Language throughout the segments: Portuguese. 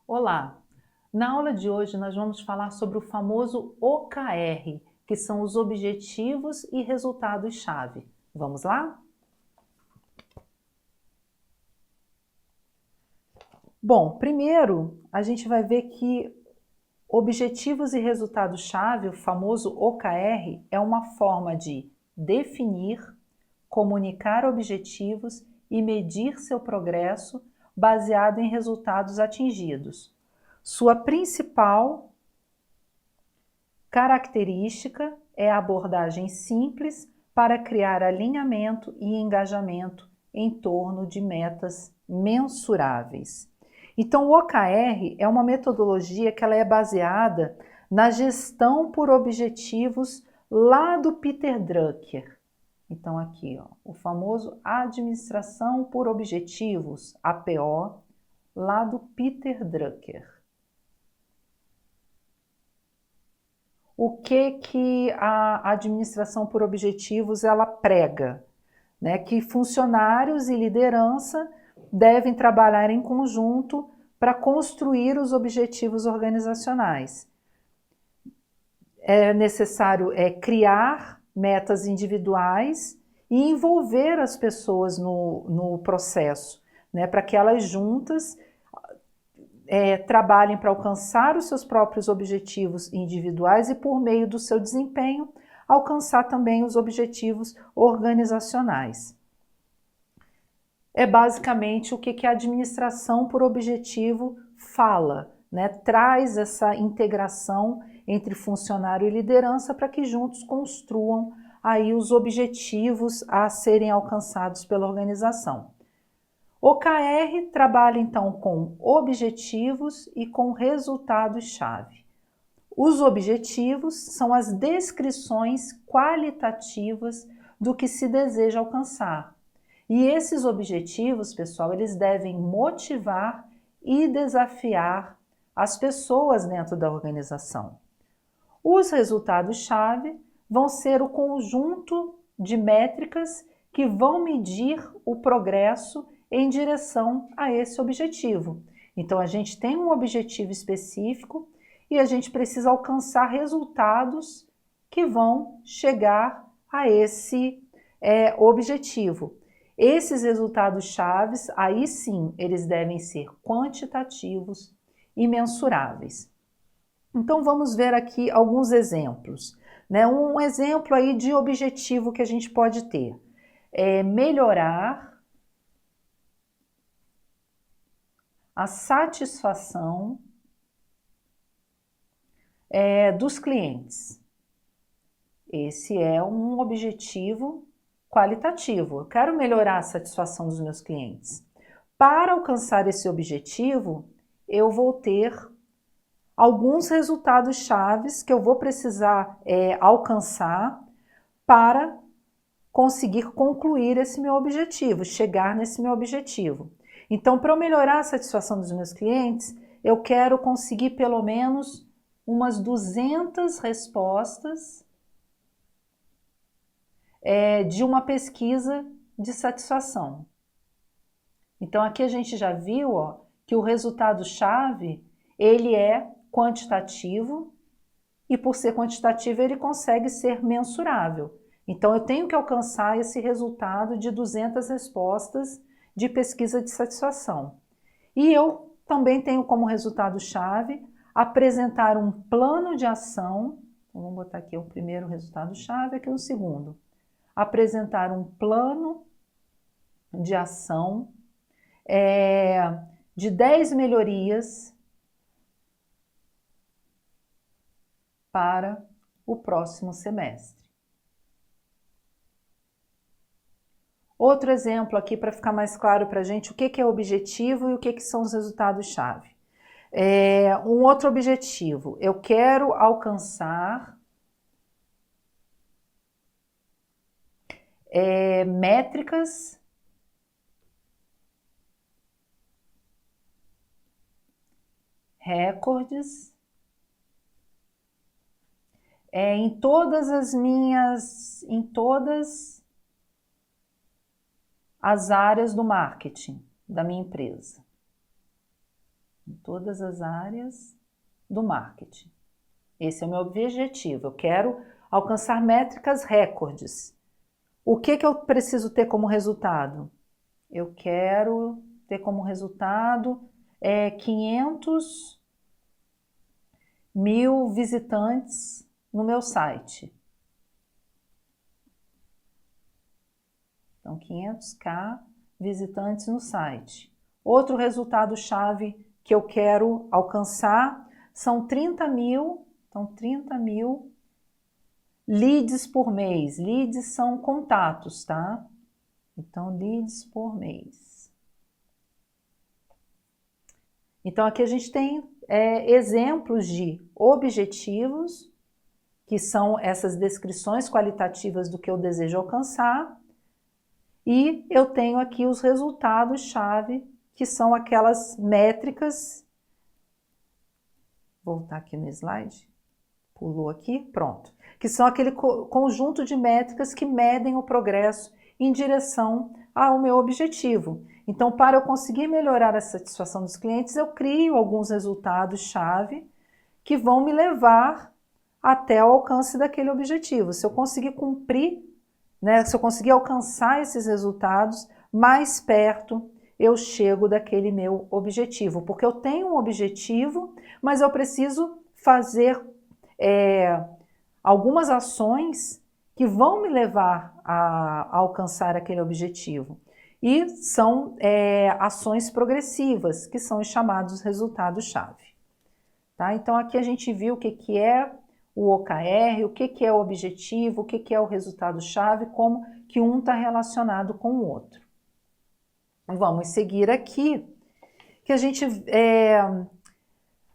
Olá! Na aula de hoje nós vamos falar sobre o famoso OKR, que são os Objetivos e Resultados-Chave. Vamos lá? Bom, primeiro a gente vai ver que Objetivos e Resultados-Chave, o famoso OKR, é uma forma de definir, comunicar objetivos e medir seu progresso baseado em resultados atingidos. Sua principal característica é a abordagem simples para criar alinhamento e engajamento em torno de metas mensuráveis. Então, o OKR é uma metodologia que ela é baseada na gestão por objetivos lá do Peter Drucker. Então, aqui, ó, o famoso Administração por Objetivos, APO, lá do Peter Drucker. O que a administração por objetivos ela prega? Né? Que funcionários e liderança devem trabalhar em conjunto para construir os objetivos organizacionais. É necessário criar metas individuais e envolver as pessoas no processo, né? Para que elas juntas trabalhem para alcançar os seus próprios objetivos individuais e, por meio do seu desempenho, alcançar também os objetivos organizacionais. É basicamente o que a administração por objetivo fala, né? Traz essa integração entre funcionário e liderança para que juntos construam aí os objetivos a serem alcançados pela organização. OKR trabalha então com objetivos e com resultados-chave. Os objetivos são as descrições qualitativas do que se deseja alcançar. E esses objetivos, pessoal, eles devem motivar e desafiar as pessoas dentro da organização. Os resultados-chave vão ser o conjunto de métricas que vão medir o progresso em direção a esse objetivo. Então, a gente tem um objetivo específico e a gente precisa alcançar resultados que vão chegar a esse objetivo. Esses resultados chaves, aí sim, eles devem ser quantitativos e mensuráveis. Então, vamos ver aqui alguns exemplos. Né? Um exemplo aí de objetivo que a gente pode ter é melhorar a satisfação dos clientes. Esse é um objetivo qualitativo. Eu quero melhorar a satisfação dos meus clientes. Para alcançar esse objetivo, eu vou ter alguns resultados chaves que eu vou precisar alcançar para conseguir concluir esse meu objetivo, chegar nesse meu objetivo. Então, para eu melhorar a satisfação dos meus clientes, eu quero conseguir pelo menos umas 200 respostas de uma pesquisa de satisfação. Então, aqui a gente já viu que o resultado-chave, ele é quantitativo e, por ser quantitativo, ele consegue ser mensurável. Então, eu tenho que alcançar esse resultado de 200 respostas de pesquisa de satisfação. E eu também tenho como resultado-chave apresentar um plano de ação. Então, vamos botar aqui o primeiro resultado-chave, aqui o segundo. Apresentar um plano de ação de 10 melhorias para o próximo semestre. Outro exemplo aqui para ficar mais claro para a gente o que é objetivo e o que são os resultados-chave. Um outro objetivo, eu quero alcançar métricas recordes em todas as áreas do marketing da minha empresa. Em todas as áreas do marketing. Esse é o meu objetivo. Eu quero alcançar métricas recordes. O que eu preciso ter como resultado? Eu quero ter como resultado 500 mil visitantes no meu site. Então, 500k visitantes no site. Outro resultado-chave que eu quero alcançar são 30 mil, então 30 mil leads por mês. Leads são contatos, tá? Então, leads por mês. Então, aqui a gente tem exemplos de objetivos, que são essas descrições qualitativas do que eu desejo alcançar, e eu tenho aqui os resultados-chave, que são aquelas métricas. Vou voltar aqui no slide. Pulou aqui, pronto. Que são aquele conjunto de métricas que medem o progresso em direção ao meu objetivo. Então, para eu conseguir melhorar a satisfação dos clientes, eu crio alguns resultados-chave que vão me levar até o alcance daquele objetivo. Se eu conseguir cumprir, né, se eu conseguir alcançar esses resultados, mais perto eu chego daquele meu objetivo. Porque eu tenho um objetivo, mas eu preciso fazer algumas ações que vão me levar a alcançar aquele objetivo. E são ações progressivas, que são os chamados resultados-chave. Tá? Então, aqui a gente viu o que é o OKR, o que é o objetivo, o que é o resultado-chave, como que um está relacionado com o outro. Vamos seguir aqui, que a gente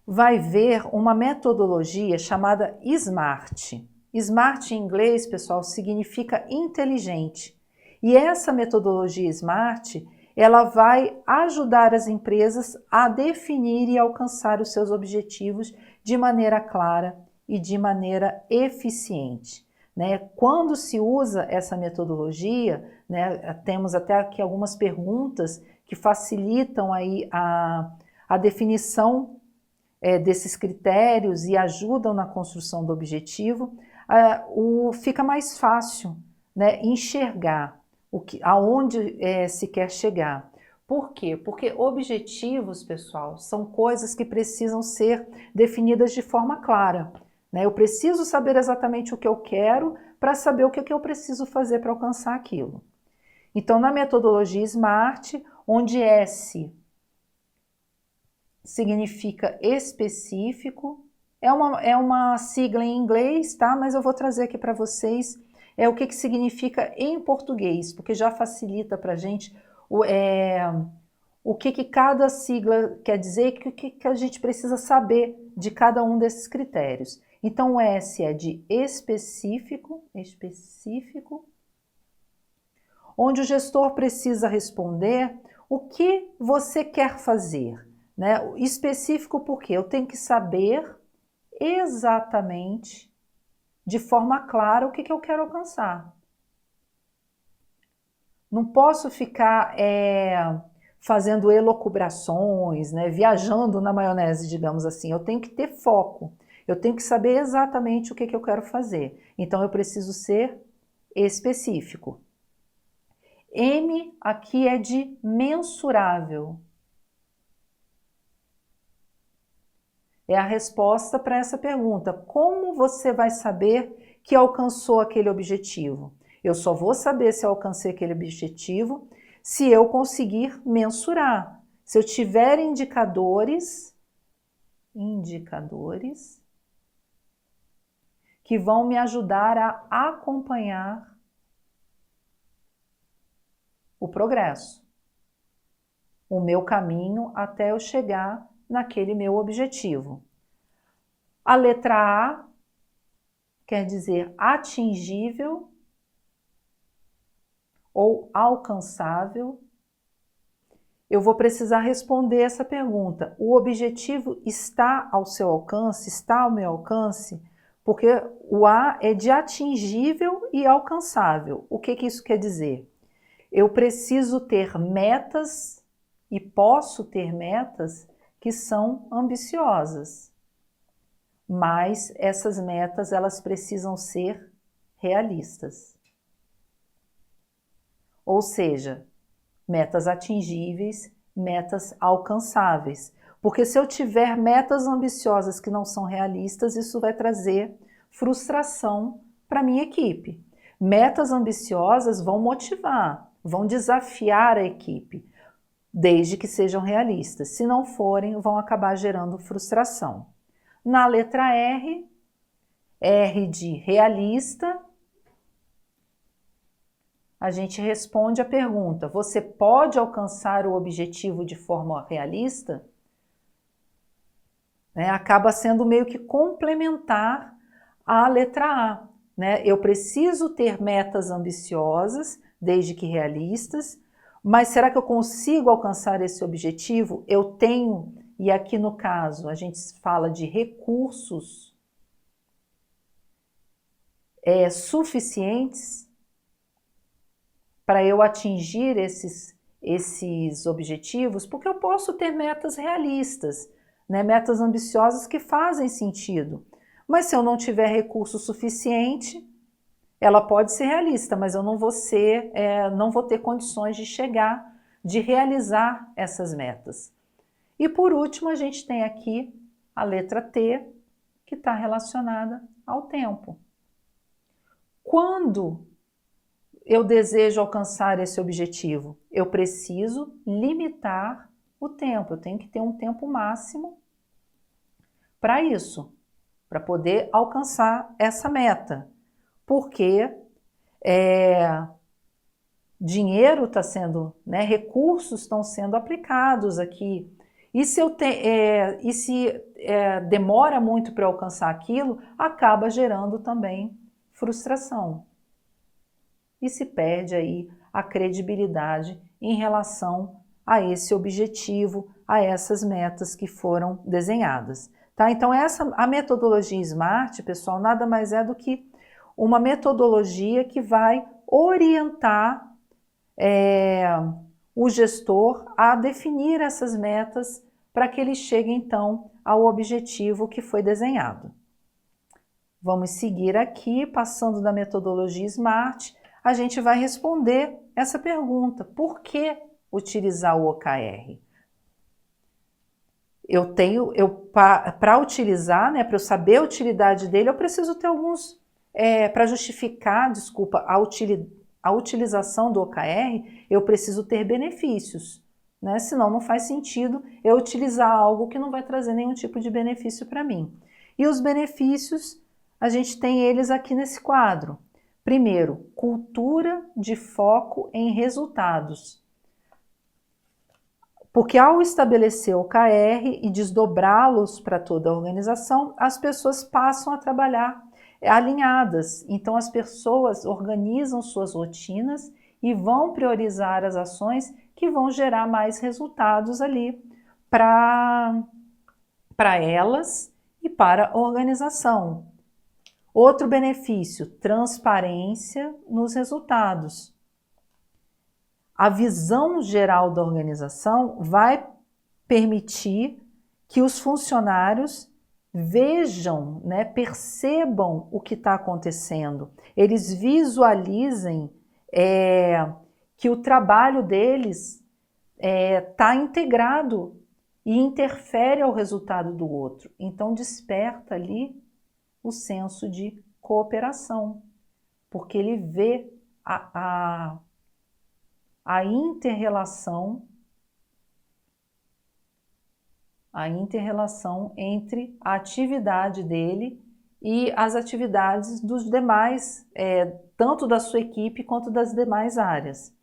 vai ver uma metodologia chamada SMART. SMART em inglês, pessoal, significa inteligente. E essa metodologia SMART, ela vai ajudar as empresas a definir e alcançar os seus objetivos de maneira clara e de maneira eficiente. Né? Quando se usa essa metodologia, né, temos até aqui algumas perguntas que facilitam aí a definição desses critérios e ajudam na construção do objetivo, fica mais fácil, né, enxergar aonde se quer chegar. Por quê? Porque objetivos, pessoal, são coisas que precisam ser definidas de forma clara. Né? Eu preciso saber exatamente o que eu quero para saber o que eu preciso fazer para alcançar aquilo. Então, na metodologia SMART, onde S significa específico, é uma sigla em inglês, tá? Mas eu vou trazer aqui para vocês o que significa em português, porque já facilita para a gente o que cada sigla quer dizer e o que a gente precisa saber de cada um desses critérios. Então, o S é de específico, onde o gestor precisa responder o que você quer fazer. Né? Específico porque eu tenho que saber exatamente, de forma clara, o que eu quero alcançar. Não posso ficar fazendo elucubrações, né? Viajando na maionese, digamos assim. Eu tenho que ter foco. Eu tenho que saber exatamente o que eu quero fazer. Então, eu preciso ser específico. M aqui é de mensurável. É a resposta para essa pergunta. Como você vai saber que alcançou aquele objetivo? Eu só vou saber se eu alcancei aquele objetivo se eu conseguir mensurar. Se eu tiver indicadores que vão me ajudar a acompanhar o progresso, o meu caminho até eu chegar naquele meu objetivo. A letra A quer dizer atingível ou alcançável. Eu vou precisar responder essa pergunta. O objetivo está ao seu alcance? Está ao meu alcance? Porque o A é de atingível e alcançável. O que isso quer dizer? Eu preciso ter metas e posso ter metas que são ambiciosas, mas essas metas elas precisam ser realistas. Ou seja, metas atingíveis, metas alcançáveis. Porque se eu tiver metas ambiciosas que não são realistas, isso vai trazer frustração para a minha equipe. Metas ambiciosas vão motivar, vão desafiar a equipe, desde que sejam realistas. Se não forem, vão acabar gerando frustração. Na letra R, R de realista, a gente responde a pergunta: você pode alcançar o objetivo de forma realista? Acaba sendo meio que complementar à letra A. Eu preciso ter metas ambiciosas, desde que realistas, mas será que eu consigo alcançar esse objetivo? Eu tenho, e aqui no caso a gente fala de recursos suficientes para eu atingir esses objetivos, porque eu posso ter metas realistas, metas ambiciosas que fazem sentido. Mas se eu não tiver recurso suficiente, ela pode ser realista, mas eu não vou ter condições de chegar, de realizar essas metas. E por último, a gente tem aqui a letra T, que está relacionada ao tempo. Quando eu desejo alcançar esse objetivo? Eu preciso limitar o tempo, eu tenho que ter um tempo máximo para isso, para poder alcançar essa meta, porque dinheiro está sendo, recursos estão sendo aplicados aqui, e se demora muito para alcançar aquilo, acaba gerando também frustração. E se perde aí a credibilidade em relação a esse objetivo, a essas metas que foram desenhadas. Tá? Então a metodologia SMART, pessoal, nada mais é do que uma metodologia que vai orientar o gestor a definir essas metas para que ele chegue então ao objetivo que foi desenhado. Vamos seguir aqui, passando da metodologia SMART, a gente vai responder essa pergunta: por que utilizar o OKR? Para utilizar, para eu saber a utilidade dele, eu preciso ter alguns, para justificar, a utilização do OKR, eu preciso ter benefícios, senão não faz sentido eu utilizar algo que não vai trazer nenhum tipo de benefício para mim. E os benefícios, a gente tem eles aqui nesse quadro. Primeiro, cultura de foco em resultados. Porque ao estabelecer o OKR e desdobrá-los para toda a organização, as pessoas passam a trabalhar alinhadas. Então as pessoas organizam suas rotinas e vão priorizar as ações que vão gerar mais resultados ali para elas e para a organização. Outro benefício, transparência nos resultados. A visão geral da organização vai permitir que os funcionários vejam, percebam o que está acontecendo. Eles visualizem que o trabalho deles está integrado e interfere ao resultado do outro. Então desperta ali o senso de cooperação, porque ele vê a inter-relação entre a atividade dele e as atividades dos demais, tanto da sua equipe quanto das demais áreas.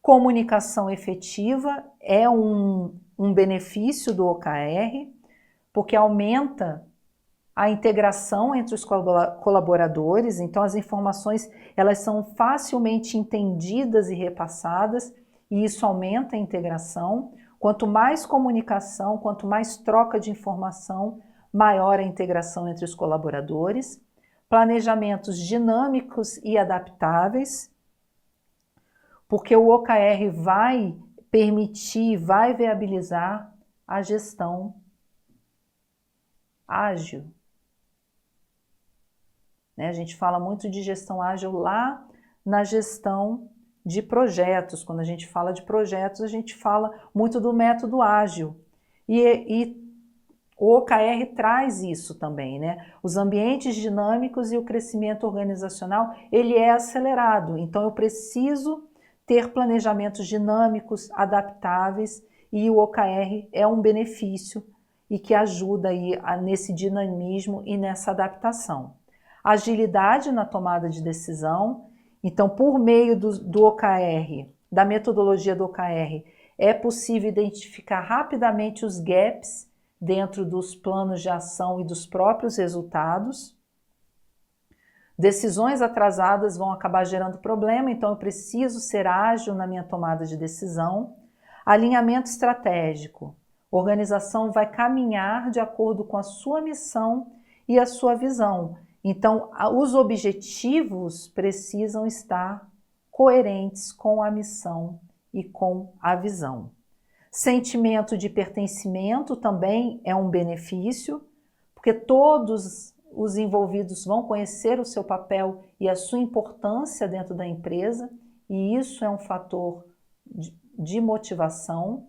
Comunicação efetiva é um benefício do OKR, porque aumenta a integração entre os colaboradores, então as informações elas são facilmente entendidas e repassadas, e isso aumenta a integração. Quanto mais comunicação, quanto mais troca de informação, maior a integração entre os colaboradores. planejamentos dinâmicos e adaptáveis, porque o OKR vai permitir, vai viabilizar a gestão ágil. Né? A gente fala muito de gestão ágil lá na gestão de projetos. Quando a gente fala de projetos, a gente fala muito do método ágil. E o OKR traz isso também, né? Os ambientes dinâmicos e o crescimento organizacional, ele é acelerado. Então, eu preciso ter planejamentos dinâmicos, adaptáveis, e o OKR é um benefício e que ajuda aí nesse dinamismo e nessa adaptação. Agilidade na tomada de decisão. Então, por meio do OKR, da metodologia do OKR, é possível identificar rapidamente os gaps dentro dos planos de ação e dos próprios resultados. Decisões atrasadas vão acabar gerando problema, então eu preciso ser ágil na minha tomada de decisão. Alinhamento estratégico. A organização vai caminhar de acordo com a sua missão e a sua visão. Então, os objetivos precisam estar coerentes com a missão e com a visão. Sentimento de pertencimento também é um benefício, porque todos os envolvidos vão conhecer o seu papel e a sua importância dentro da empresa, e isso é um fator de motivação,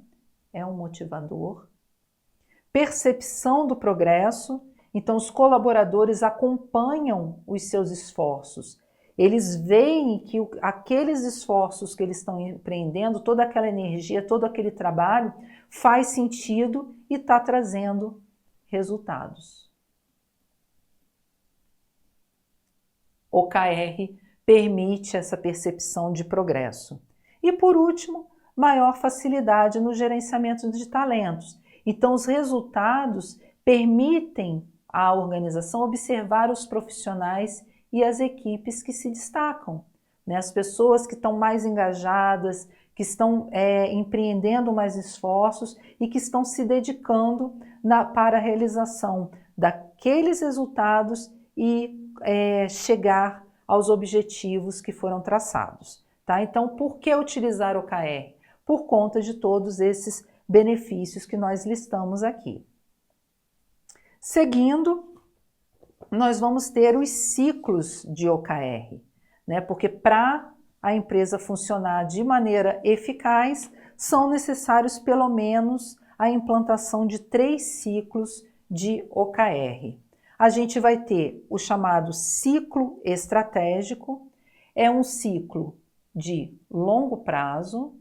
é um motivador. Percepção do progresso. Então, os colaboradores acompanham os seus esforços. Eles veem que aqueles esforços que eles estão empreendendo, toda aquela energia, todo aquele trabalho, faz sentido e está trazendo resultados. O OKR permite essa percepção de progresso. E, por último, maior facilidade no gerenciamento de talentos. Então, os resultados permitem à organização observar os profissionais e as equipes que se destacam, né? As pessoas que estão mais engajadas, que estão empreendendo mais esforços e que estão se dedicando para a realização daqueles resultados e chegar aos objetivos que foram traçados. Tá? Então, por que utilizar o OKR? Por conta de todos esses benefícios que nós listamos aqui. Seguindo, nós vamos ter os ciclos de OKR, né? Porque para a empresa funcionar de maneira eficaz, são necessários pelo menos a implantação de 3 ciclos de OKR. A gente vai ter o chamado ciclo estratégico, é um ciclo de longo prazo,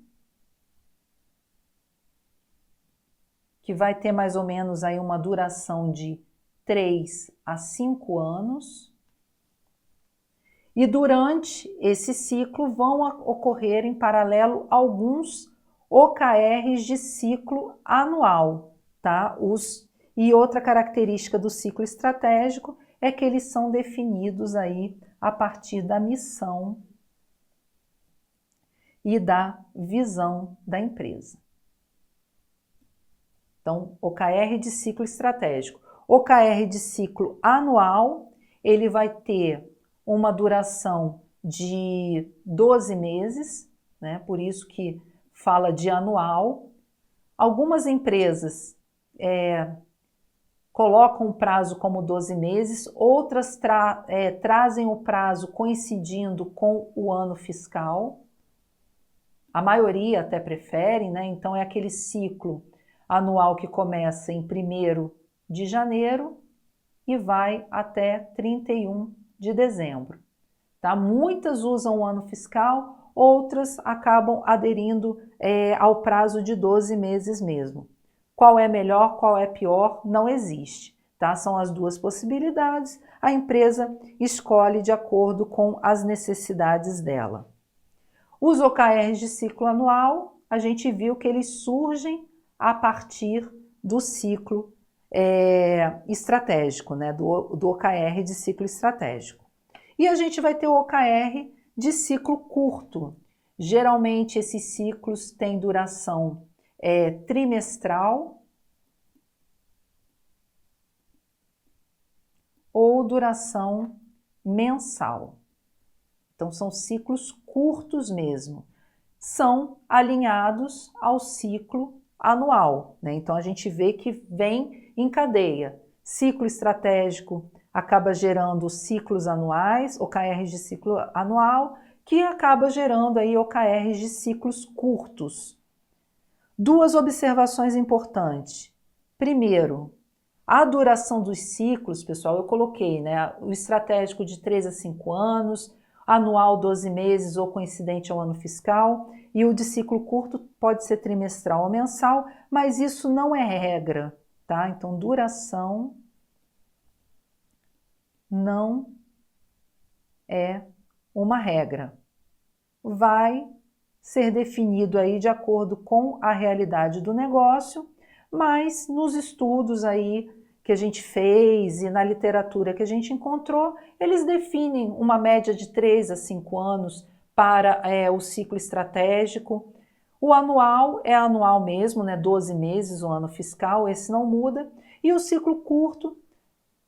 que vai ter mais ou menos aí uma duração de 3 a 5 anos. E durante esse ciclo vão ocorrer em paralelo alguns OKRs de ciclo anual, tá? E outra característica do ciclo estratégico é que eles são definidos aí a partir da missão e da visão da empresa. Então, OKR de ciclo estratégico. OKR de ciclo anual, ele vai ter uma duração de 12 meses, né? Por isso que fala de anual. Algumas empresas colocam o prazo como 12 meses, outras trazem o prazo coincidindo com o ano fiscal. A maioria até prefere, né? Então é aquele ciclo anual que começa em 1º de janeiro e vai até 31 de dezembro. Tá? Muitas usam o ano fiscal, outras acabam aderindo ao prazo de 12 meses mesmo. Qual é melhor, qual é pior, não existe. Tá? São as duas possibilidades, a empresa escolhe de acordo com as necessidades dela. Os OKRs de ciclo anual, a gente viu que eles surgem a partir do ciclo estratégico, né? do OKR de ciclo estratégico. E a gente vai ter o OKR de ciclo curto. Geralmente esses ciclos têm duração trimestral ou duração mensal. Então, são ciclos curtos mesmo. São alinhados ao ciclo anual, né? Então, a gente vê que vem em cadeia. Ciclo estratégico acaba gerando ciclos anuais, OKRs de ciclo anual, que acaba gerando aí OKRs de ciclos curtos. Duas observações importantes. Primeiro, a duração dos ciclos, pessoal, eu coloquei, né? O estratégico de 3 a 5 anos, anual 12 meses ou coincidente ao ano fiscal, e o de ciclo curto pode ser trimestral ou mensal, mas isso não é regra, tá? Então, duração não é uma regra. Vai ser definido aí de acordo com a realidade do negócio, mas nos estudos aí que a gente fez e na literatura que a gente encontrou, eles definem uma média de 3 a 5 anos para o ciclo estratégico. O anual é anual mesmo, né? 12 meses o ano fiscal, esse não muda. E o ciclo curto,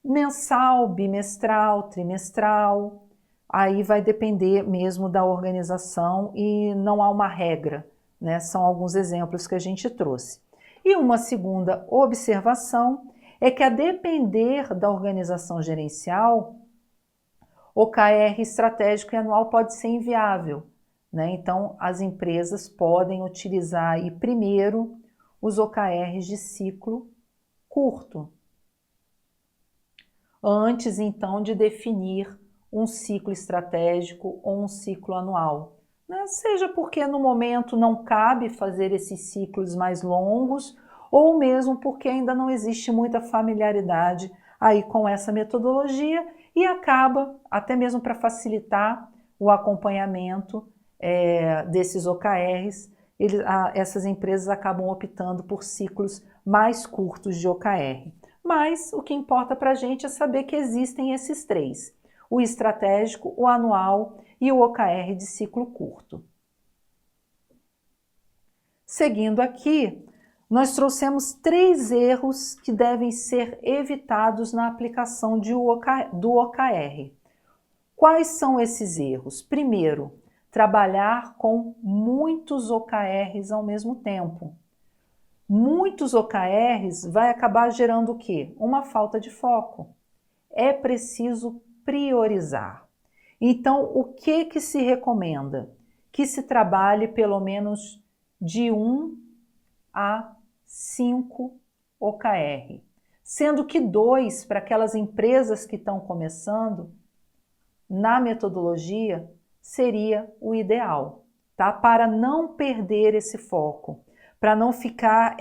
mensal, bimestral, trimestral, aí vai depender mesmo da organização e não há uma regra, né? São alguns exemplos que a gente trouxe. E uma segunda observação é que, a depender da organização gerencial, OKR estratégico e anual pode ser inviável, né? Então, as empresas podem utilizar aí primeiro os OKRs de ciclo curto, antes então de definir um ciclo estratégico ou um ciclo anual, né? Seja porque no momento não cabe fazer esses ciclos mais longos, ou mesmo porque ainda não existe muita familiaridade aí com essa metodologia e acaba, até mesmo para facilitar o acompanhamento desses OKRs, essas empresas acabam optando por ciclos mais curtos de OKR. Mas o que importa para a gente é saber que existem esses três: o estratégico, o anual e o OKR de ciclo curto. Seguindo aqui, nós trouxemos 3 erros que devem ser evitados na aplicação do OKR. Quais são esses erros? Primeiro, trabalhar com muitos OKRs ao mesmo tempo. Muitos OKRs vai acabar gerando o quê? Uma falta de foco. É preciso priorizar. Então, o que se recomenda? Que se trabalhe pelo menos de 1 a 5 OKR, sendo que 2 para aquelas empresas que estão começando, na metodologia, seria o ideal, tá? Para não perder esse foco, para não ficar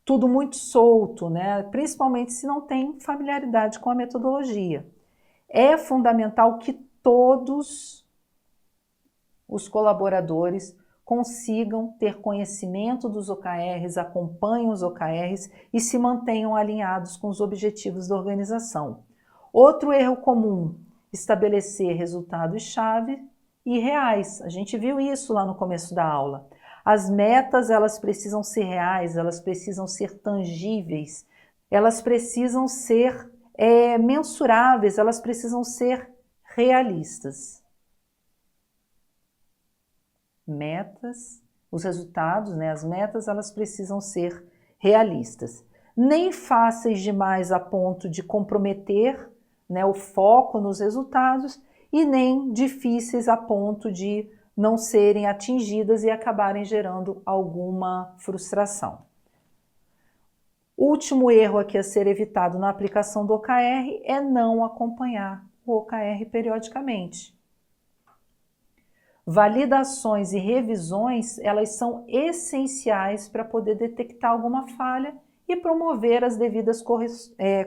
tudo muito solto, né? Principalmente se não tem familiaridade com a metodologia. É fundamental que todos os colaboradores consigam ter conhecimento dos OKRs, acompanhem os OKRs e se mantenham alinhados com os objetivos da organização. Outro erro comum: estabelecer resultados-chave e reais. A gente viu isso lá no começo da aula. As metas, elas precisam ser reais, elas precisam ser tangíveis, elas precisam ser mensuráveis, elas precisam ser realistas. Metas, os resultados, né, as metas, elas precisam ser realistas. Nem fáceis demais a ponto de comprometer, né, o foco nos resultados, e nem difíceis a ponto de não serem atingidas e acabarem gerando alguma frustração. O último erro aqui a ser evitado na aplicação do OKR é não acompanhar o OKR periodicamente. Validações e revisões, elas são essenciais para poder detectar alguma falha e promover as devidas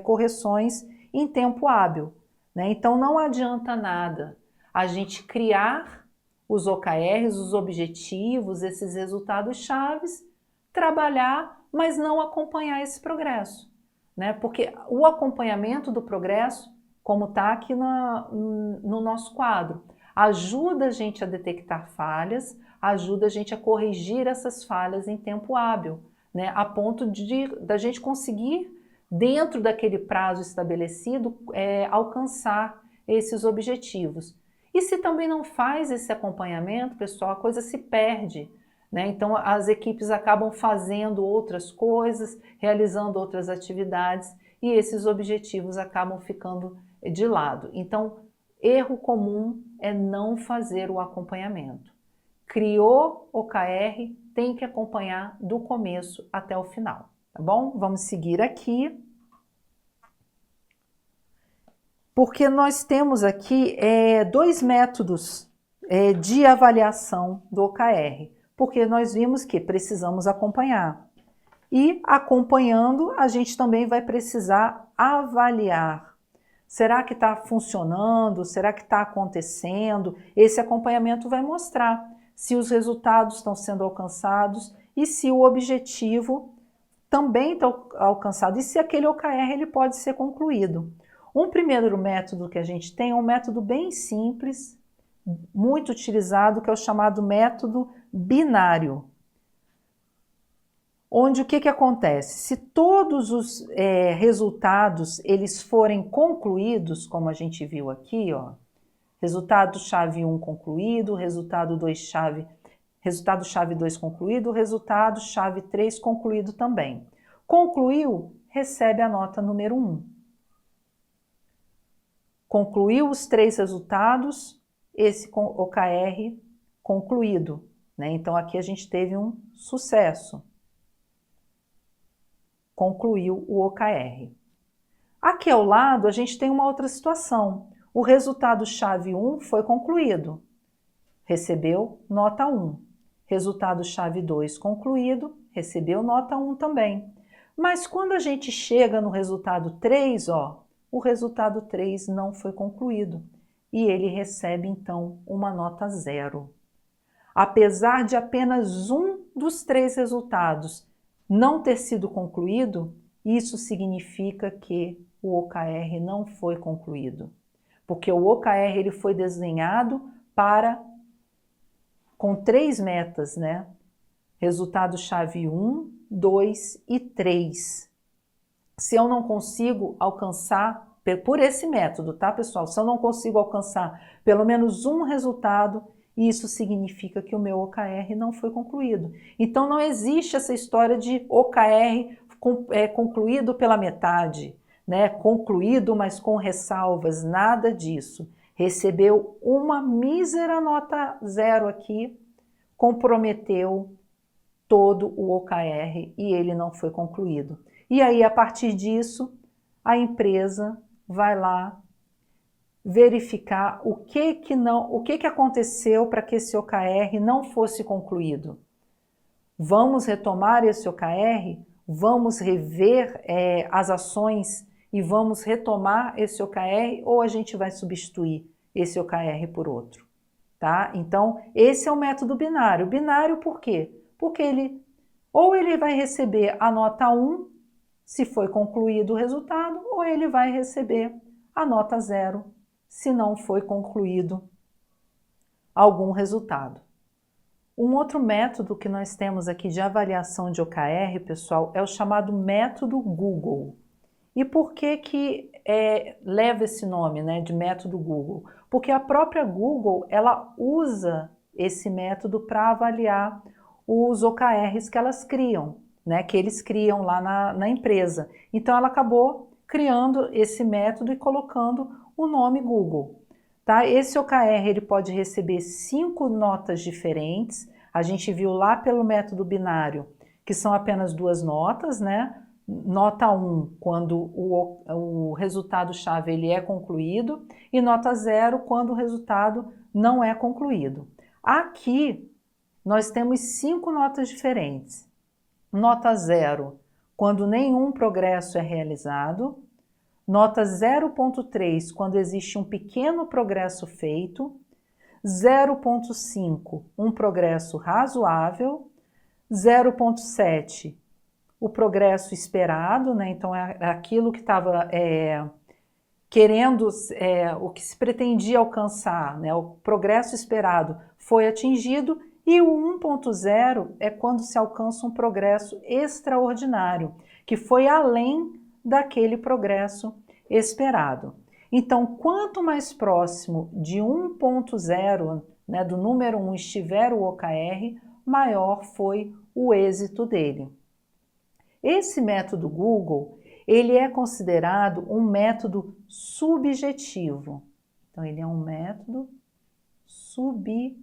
correções em tempo hábil, né? Então, não adianta nada a gente criar os OKRs, os objetivos, esses resultados chaves, trabalhar, mas não acompanhar esse progresso, né? Porque o acompanhamento do progresso, como está aqui no nosso quadro, ajuda a gente a detectar falhas, ajuda a gente a corrigir essas falhas em tempo hábil, né? A ponto da gente conseguir dentro daquele prazo estabelecido, alcançar esses objetivos. E se também não faz esse acompanhamento, pessoal, a coisa se perde, né? Então as equipes acabam fazendo outras coisas, realizando outras atividades e esses objetivos acabam ficando de lado. Então, erro comum é não fazer o acompanhamento. Criou OKR, tem que acompanhar do começo até o final, tá bom? Vamos seguir aqui. Porque nós temos aqui dois métodos de avaliação do OKR, porque nós vimos que precisamos acompanhar. E acompanhando, a gente também vai precisar avaliar. Será que está funcionando? Será que está acontecendo? Esse acompanhamento vai mostrar se os resultados estão sendo alcançados e se o objetivo também está alcançado e se aquele OKR ele pode ser concluído. Um primeiro método que a gente tem é um método bem simples, muito utilizado, que é o chamado método binário. Onde o que acontece? Se todos os resultados eles forem concluídos, como a gente viu aqui, ó, resultado chave 1 concluído, resultado chave 2 concluído, resultado chave 3 concluído também. Concluiu, recebe a nota número 1. Concluiu os 3 resultados, esse OKR concluído, né? Então aqui a gente teve um sucesso. Concluiu o OKR. Aqui ao lado a gente tem uma outra situação. O resultado chave 1 foi concluído, recebeu nota 1. Resultado chave 2 concluído, recebeu nota 1 também. Mas quando a gente chega no resultado 3, ó, o resultado 3 não foi concluído e ele recebe então uma nota 0. Apesar de apenas um dos 3 resultados não ter sido concluído, isso significa que o OKR não foi concluído, porque o OKR ele foi desenhado com 3 metas, né? Resultado chave 1, 2 e 3. Se eu não consigo alcançar, por esse método, tá, pessoal? Se eu não consigo alcançar pelo menos um resultado, isso significa que o meu OKR não foi concluído. Então, não existe essa história de OKR concluído pela metade, né? Concluído, mas com ressalvas, nada disso. Recebeu uma mísera nota 0 aqui, comprometeu todo o OKR e ele não foi concluído. E aí, a partir disso, a empresa vai lá verificar o que aconteceu para que esse OKR não fosse concluído. Vamos retomar esse OKR? Vamos rever as ações e vamos retomar esse OKR ou a gente vai substituir esse OKR por outro? Tá? Então, esse é o método binário. Binário por quê? Porque ele vai receber a nota 1 se foi concluído o resultado, ou ele vai receber a nota 0 se não foi concluído algum resultado. Um outro método que nós temos aqui de avaliação de OKR, pessoal, é o chamado método Google. E por que leva esse nome, né, de método Google? Porque a própria Google, ela usa esse método para avaliar os OKRs que elas criam, né, que eles criam lá na empresa. Então ela acabou criando esse método e colocando o nome Google. Tá? Esse OKR ele pode receber 5 notas diferentes. A gente viu lá pelo método binário que são apenas 2 notas, né? Nota 1 quando o resultado-chave ele é concluído e nota 0 quando o resultado não é concluído. Aqui nós temos 5 notas diferentes. Nota 0, quando nenhum progresso é realizado. Nota 0,3, quando existe um pequeno progresso feito. 0,5, um progresso razoável. 0,7, o progresso esperado, né? Então é aquilo que estava querendo, o que se pretendia alcançar, né? O progresso esperado foi atingido. E o 1.0 é quando se alcança um progresso extraordinário, que foi além daquele progresso esperado. Então, quanto mais próximo de 1.0, né, do número 1 estiver o OKR, maior foi o êxito dele. Esse método Google, ele é considerado um método subjetivo. Então, ele é um método subjetivo.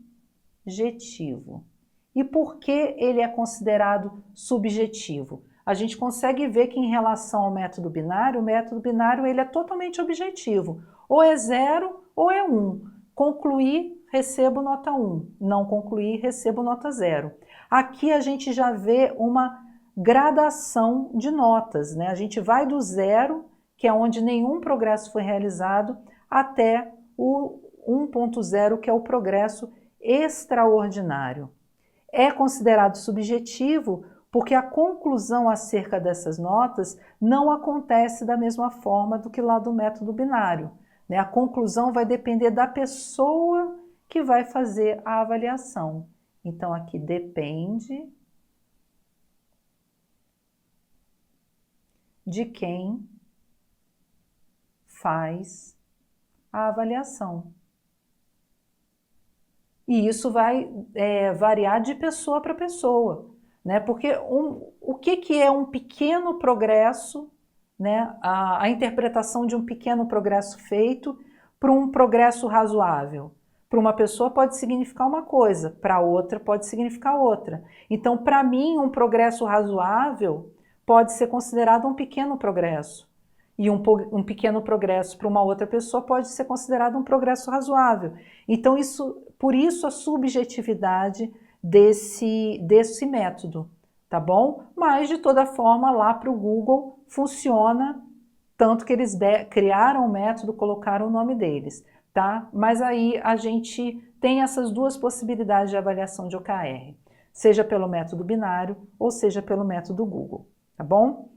E por que ele é considerado subjetivo? A gente consegue ver que em relação ao método binário, o método binário ele é totalmente objetivo. Ou é 0 ou é 1. Concluir, recebo nota 1. Não concluir, recebo nota 0. Aqui a gente já vê uma gradação de notas, né? A gente vai do 0, que é onde nenhum progresso foi realizado, até o 1.0, que é o progresso extraordinário. É considerado subjetivo porque a conclusão acerca dessas notas não acontece da mesma forma do que lá do método binário, né? A conclusão vai depender da pessoa que vai fazer a avaliação. Então, aqui depende de quem faz a avaliação. E isso vai variar de pessoa para pessoa, né? Porque o que é um pequeno progresso, né? A interpretação de um pequeno progresso feito para um progresso razoável. Para uma pessoa pode significar uma coisa, para outra pode significar outra. Então, para mim, um progresso razoável pode ser considerado um pequeno progresso. E um pequeno progresso para uma outra pessoa pode ser considerado um progresso razoável. Então, por isso a subjetividade desse método, tá bom? Mas, de toda forma, lá para o Google funciona, tanto que eles criaram o método, colocaram o nome deles, tá? Mas aí a gente tem essas duas possibilidades de avaliação de OKR, seja pelo método binário ou seja pelo método Google, tá bom?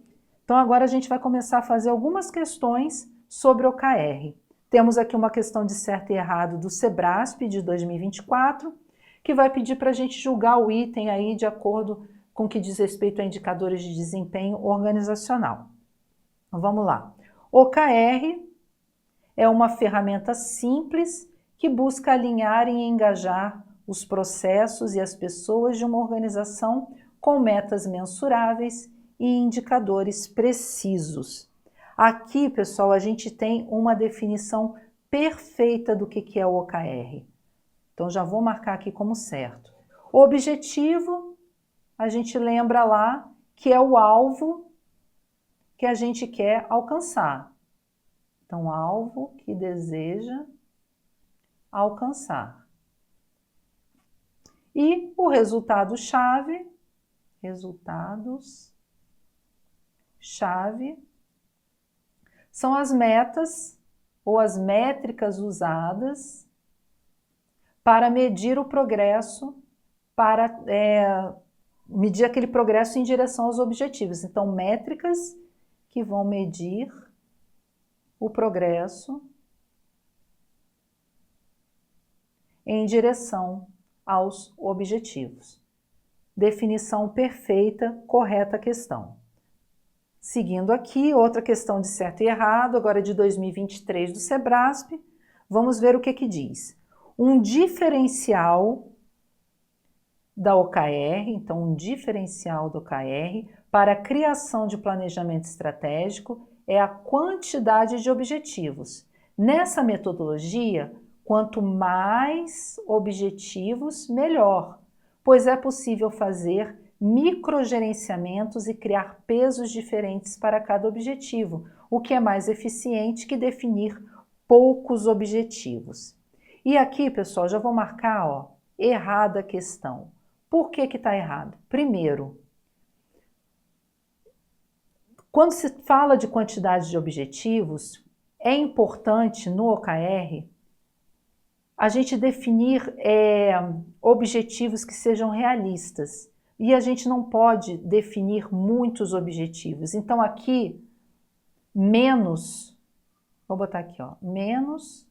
Então agora a gente vai começar a fazer algumas questões sobre OKR. Temos aqui uma questão de certo e errado do Sebrasp de 2024, que vai pedir para a gente julgar o item aí de acordo com o que diz respeito a indicadores de desempenho organizacional. Vamos lá. OKR é uma ferramenta simples que busca alinhar e engajar os processos e as pessoas de uma organização com metas mensuráveis e indicadores precisos. Aqui, pessoal, a gente tem uma definição perfeita do que é o OKR. Então, já vou marcar aqui como certo. O objetivo, a gente lembra lá que é o alvo que a gente quer alcançar. Então, alvo que deseja alcançar. E o resultado-chave, são as metas ou as métricas usadas para medir o progresso, para medir aquele progresso em direção aos objetivos. Então, métricas que vão medir o progresso em direção aos objetivos. Definição perfeita, correta questão. Seguindo aqui, outra questão de certo e errado, agora de 2023 do Sebrasp. Vamos ver o que diz. Um diferencial da OKR, então um diferencial do OKR para a criação de planejamento estratégico é a quantidade de objetivos. Nessa metodologia, quanto mais objetivos, melhor, pois é possível fazer microgerenciamentos e criar pesos diferentes para cada objetivo, o que é mais eficiente que definir poucos objetivos. E aqui, pessoal, já vou marcar, ó, errada a questão. Por que está errado? Primeiro, quando se fala de quantidade de objetivos, é importante no OKR a gente definir objetivos que sejam realistas. E a gente não pode definir muitos objetivos. Então aqui, menos, vou botar aqui, ó, menos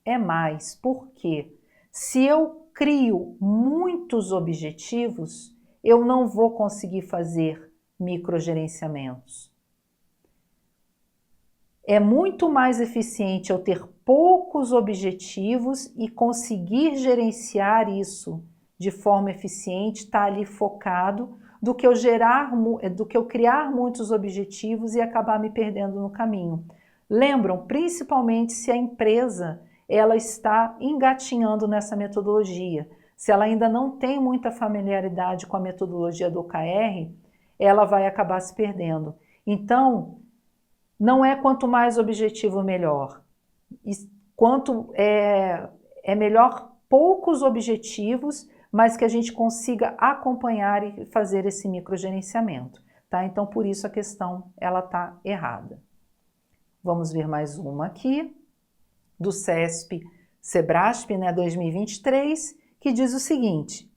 é mais. Por quê? Se eu crio muitos objetivos, eu não vou conseguir fazer microgerenciamentos. É muito mais eficiente eu ter poucos objetivos e conseguir gerenciar isso de forma eficiente, estar ali focado, do que eu criar muitos objetivos e acabar me perdendo no caminho. Lembram, principalmente se a empresa ela está engatinhando nessa metodologia. Se ela ainda não tem muita familiaridade com a metodologia do OKR, ela vai acabar se perdendo. Então, não é quanto mais objetivo melhor. É melhor poucos objetivos, mas que a gente consiga acompanhar e fazer esse microgerenciamento, tá? Então, por isso a questão ela tá errada. Vamos ver mais uma aqui, do CESP-Sebrasp, né, 2023, que diz o seguinte,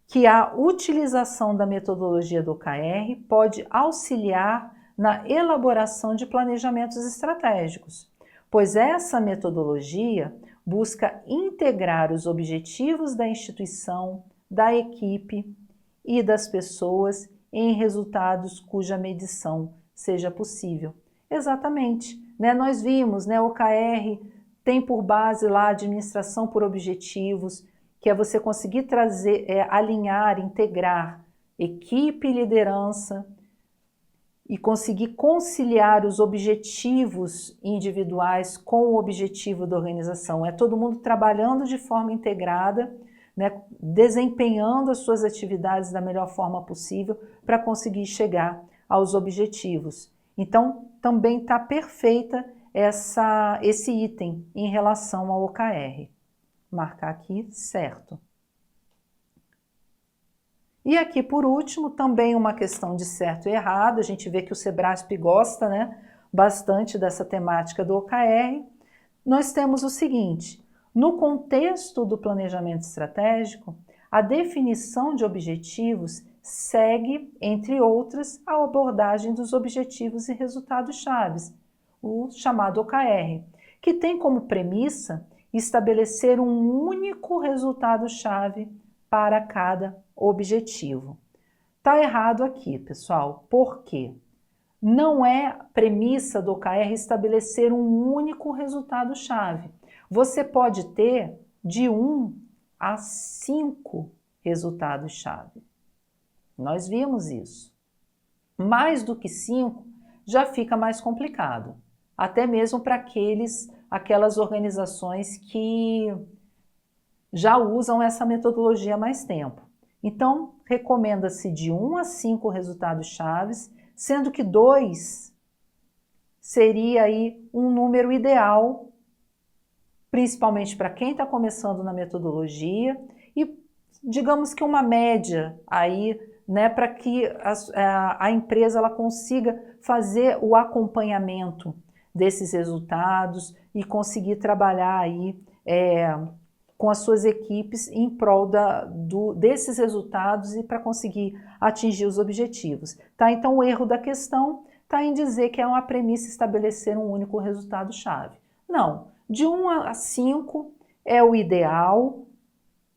que a utilização da metodologia do OKR pode auxiliar na elaboração de planejamentos estratégicos, pois essa metodologia busca integrar os objetivos da instituição, da equipe e das pessoas em resultados cuja medição seja possível. Exatamente, né? Nós vimos, né, o OKR tem por base lá a administração por objetivos, que é você conseguir trazer, alinhar, integrar equipe e liderança e conseguir conciliar os objetivos individuais com o objetivo da organização. É todo mundo trabalhando de forma integrada, né, desempenhando as suas atividades da melhor forma possível para conseguir chegar aos objetivos. Então, também está perfeita esse item em relação ao OKR. Marcar aqui, certo. E aqui, por último, também uma questão de certo e errado. A gente vê que o Sebrasp gosta, né, bastante dessa temática do OKR. Nós temos o seguinte, no contexto do planejamento estratégico, a definição de objetivos segue, entre outras, a abordagem dos objetivos e resultados chaves, o chamado OKR, que tem como premissa estabelecer um único resultado-chave para cada objetivo. Está errado aqui, pessoal. Por quê? Não é premissa do OKR estabelecer um único resultado-chave. Você pode ter de 1 a 5 resultados-chave. Nós vimos isso. Mais do que 5 já fica mais complicado. Até mesmo para aquelas organizações que já usam essa metodologia há mais tempo. Então, recomenda-se de 1 a 5 resultados chaves, sendo que 2 seria aí um número ideal, principalmente para quem está começando na metodologia, e digamos que uma média aí, né, para que a empresa ela consiga fazer o acompanhamento desses resultados e conseguir trabalhar aí com as suas equipes em prol desses resultados e para conseguir atingir os objetivos. Tá? Então, o erro da questão está em dizer que é uma premissa estabelecer um único resultado-chave. Não, de 1 a 5 é o ideal,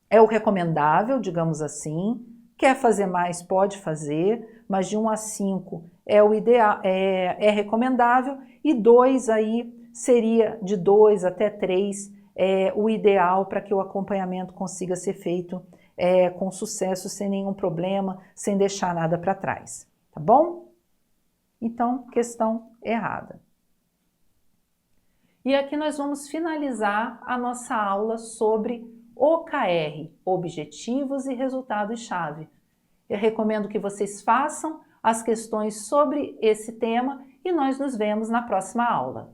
é o recomendável, digamos assim. Quer fazer mais, pode fazer, mas de 1 a 5 é o ideal, é recomendável, e 2 aí seria de 2 até 3 o ideal para que o acompanhamento consiga ser feito com sucesso, sem nenhum problema, sem deixar nada para trás, tá bom? Então, questão errada. E aqui nós vamos finalizar a nossa aula sobre OKR, Objetivos e Resultados-Chave. Eu recomendo que vocês façam as questões sobre esse tema e nós nos vemos na próxima aula.